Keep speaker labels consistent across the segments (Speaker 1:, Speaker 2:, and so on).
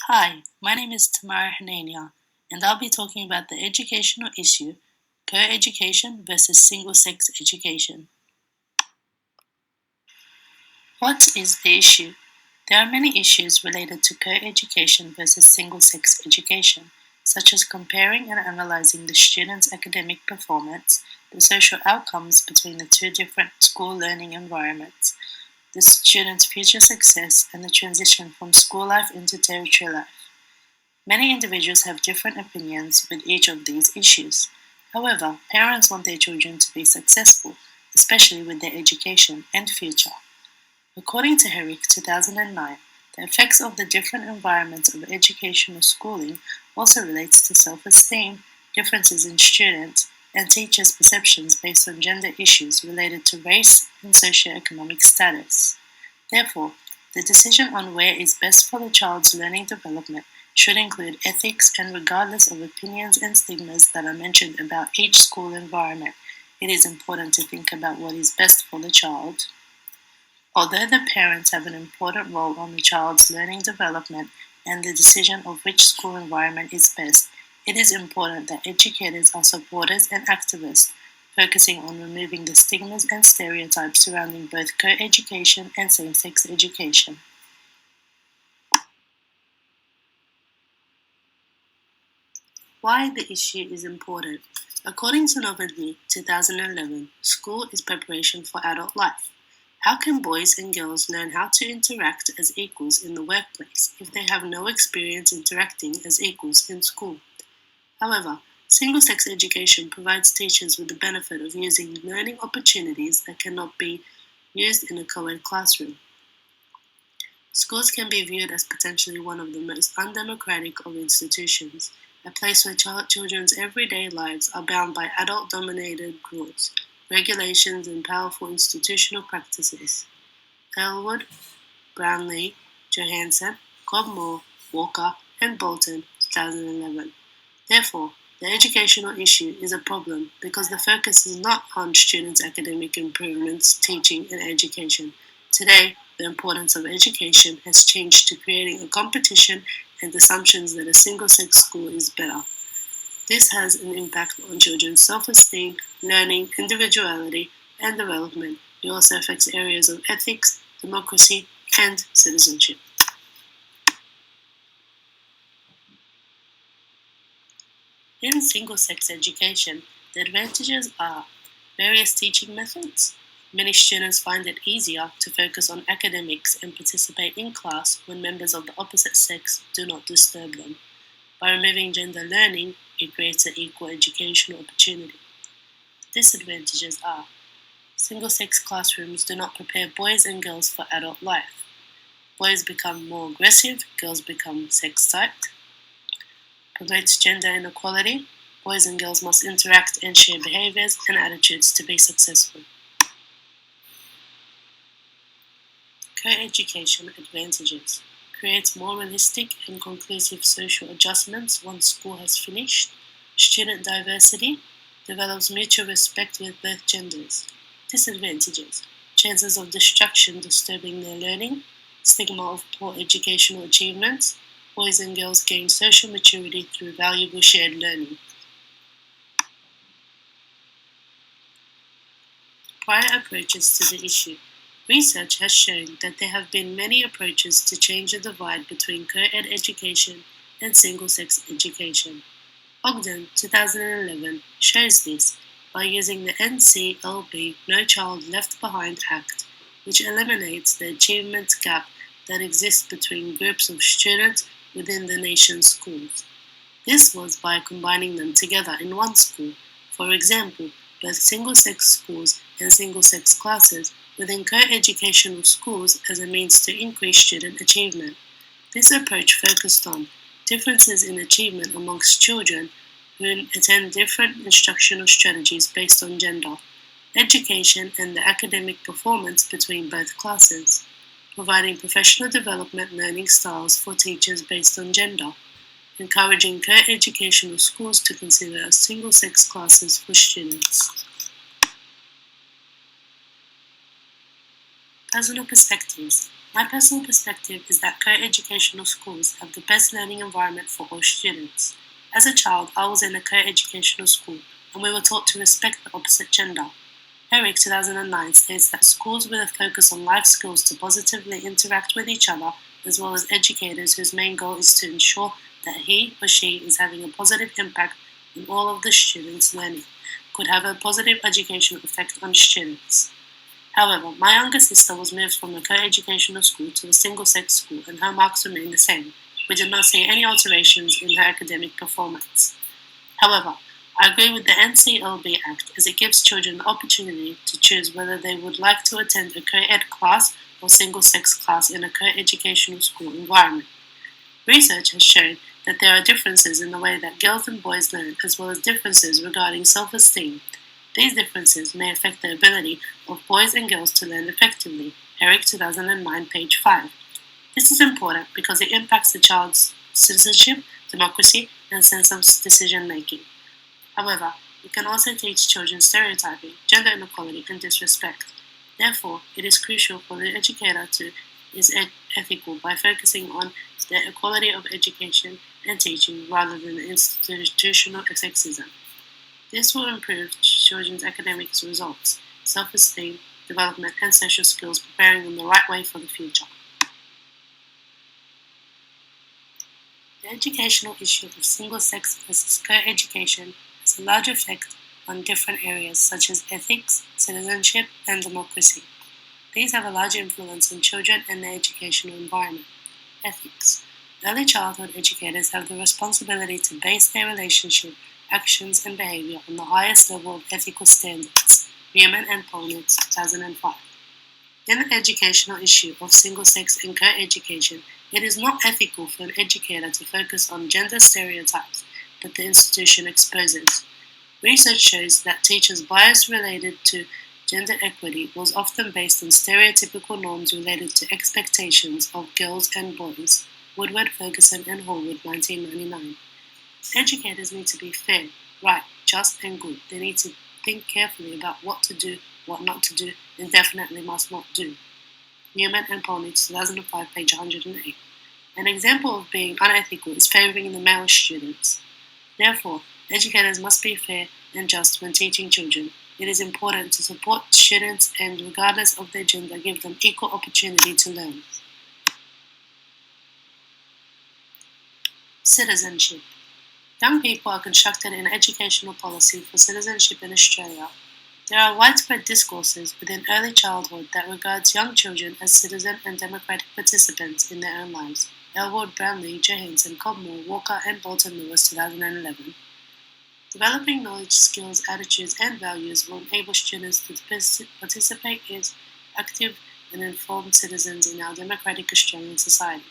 Speaker 1: Hi, my name is Tamara Hanania, and I'll be talking about the educational issue co-education versus single-sex education. What is the issue? There are many issues related to co-education versus single-sex education, such as comparing and analyzing the student's academic performance, the social outcomes between the two different school learning environments, the student's future success, and the transition from school life into tertiary life. Many individuals have different opinions with each of these issues. However, parents want their children to be successful, especially with their education and future. According to Herrick 2009, the effects of the different environments of educational schooling also relates to self-esteem, differences in students, and teachers' perceptions based on gender issues related to race and socioeconomic status. Therefore, the decision on where is best for the child's learning development should include ethics and regardless of opinions and stigmas that are mentioned about each school environment, it is important to think about what is best for the child. Although the parents have an important role on the child's learning development and the decision of which school environment is best, it is important that educators are supporters and activists, focusing on removing the stigmas and stereotypes surrounding both co-education and same-sex education. Why the issue is important. According to Novelty 2011, school is preparation for adult life. How can boys and girls learn how to interact as equals in the workplace if they have no experience interacting as equals in school? However, single sex education provides teachers with the benefit of using learning opportunities that cannot be used in a co ed classroom. Schools can be viewed as potentially one of the most undemocratic of institutions, a place where children's everyday lives are bound by adult dominated rules, regulations, and powerful institutional practices. Elwood, Brownlee, Johansson, Cobmore, Walker, and Bolton, 2011. Therefore, the educational issue is a problem because the focus is not on students' academic improvements, teaching, and education. Today, the importance of education has changed to creating a competition and assumptions that a single sex school is better. This has an impact on children's self esteem, learning, individuality, and development. It also affects areas of ethics, democracy, and citizenship. In single sex education, the advantages are various teaching methods. Many students find it easier to focus on academics and participate in class when members of the opposite sex do not disturb them. By removing gender learning, it creates an equal educational opportunity. Disadvantages are single sex classrooms do not prepare boys and girls for adult life. Boys become more aggressive, girls become sex typed. Promotes gender inequality. Boys and girls must interact and share behaviors and attitudes to be successful. Co-education advantages. Creates more realistic and conclusive social adjustments once school has finished. Student diversity. Develops mutual respect with both genders. Disadvantages. Chances of distraction disturbing their learning. Stigma of poor educational achievements. Boys and girls gain social maturity through valuable shared learning. Prior approaches to the issue. Research has shown that there have been many approaches to change the divide between co-ed education and single-sex education. Ogden, 2011, shows this by using the NCLB No Child Left Behind Act, which eliminates the achievement gap that exists between groups of students within the nation's schools. This was by combining them together in one school. For example, both single-sex schools and single-sex classes within co-educational schools as a means to increase student achievement. This approach focused on differences in achievement amongst children who attend different instructional strategies based on gender, education, and the academic performance between both classes, providing professional development learning styles for teachers based on gender, encouraging co-educational schools to consider single-sex classes for students. Personal perspectives. My personal perspective is that co-educational schools have the best learning environment for all students. As a child, I was in a co-educational school, and we were taught to respect the opposite gender. Herrick 2009 states that schools with a focus on life skills to positively interact with each other, as well as educators whose main goal is to ensure that he or she is having a positive impact on all of the students' learning, could have a positive educational effect on students. However, my younger sister was moved from a co-educational school to a single-sex school and her marks remained the same. We did not see any alterations in her academic performance. However, I agree with the NCLB Act as it gives children the opportunity to choose whether they would like to attend a co-ed class or single-sex class in a co-educational school environment. Research has shown that there are differences in the way that girls and boys learn, as well as differences regarding self-esteem. These differences may affect the ability of boys and girls to learn effectively. Herrick 2009, page 5. This is important because it impacts the child's citizenship, democracy, and sense of decision making. However, it can also teach children stereotyping, gender inequality, and disrespect. Therefore, it is crucial for the educator to is ethical by focusing on the equality of education and teaching rather than institutional sexism. This will improve children's academic results, self-esteem, development, and social skills, preparing them the right way for the future. The educational issue of single-sex versus co-education has a large effect on different areas such as ethics, citizenship, and democracy. These have a large influence on children and their educational environment. Ethics. Early childhood educators have the responsibility to base their relationship, actions, and behavior on the highest level of ethical standards. Newman and Polnitz, 2005. In the educational issue of single-sex and co-education, it is not ethical for an educator to focus on gender stereotypes that the institution exposes. Research shows that teachers' bias related to gender equity was often based on stereotypical norms related to expectations of girls and boys. Woodward, Ferguson, and Horwood, 1999. Educators need to be fair, right, just, and good. They need to think carefully about what to do, what not to do, and definitely must not do. Newman and Polnitz, 2005, page 108. An example of being unethical is favoring the male students. Therefore, educators must be fair and just when teaching children. It is important to support students and, regardless of their gender, give them equal opportunity to learn. Citizenship. Young people are constructed in educational policy for citizenship in Australia. There are widespread discourses within early childhood that regards young children as citizen and democratic participants in their own lives. Elwood, Brownlee, Johansson, Cobmore, Walker, and Bolton Lewis, 2011. Developing knowledge, skills, attitudes, and values will enable students to participate as active and informed citizens in our democratic Australian society.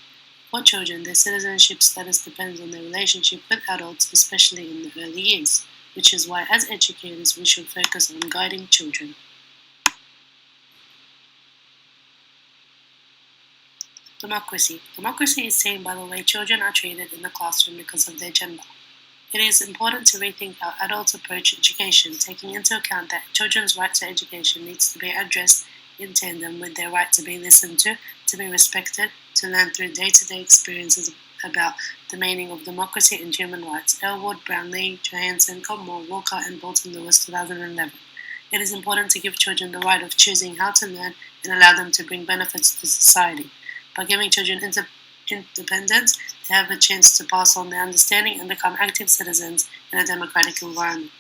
Speaker 1: For children, their citizenship status depends on their relationship with adults, especially in the early years, which is why, as educators, we should focus on guiding children. Democracy. Democracy is seen by the way children are treated in the classroom because of their gender. It is important to rethink how adults approach education, taking into account that children's right to education needs to be addressed in tandem with their right to be listened to be respected, to learn through day-to-day experiences about the meaning of democracy and human rights. Elwood, Brownlee, Johansson, Cobmore, Walker, and Bolton Lewis, 2011. It is important to give children the right of choosing how to learn and allow them to bring benefits to society. By giving children independence, they have a chance to pass on their understanding and become active citizens in a democratic environment.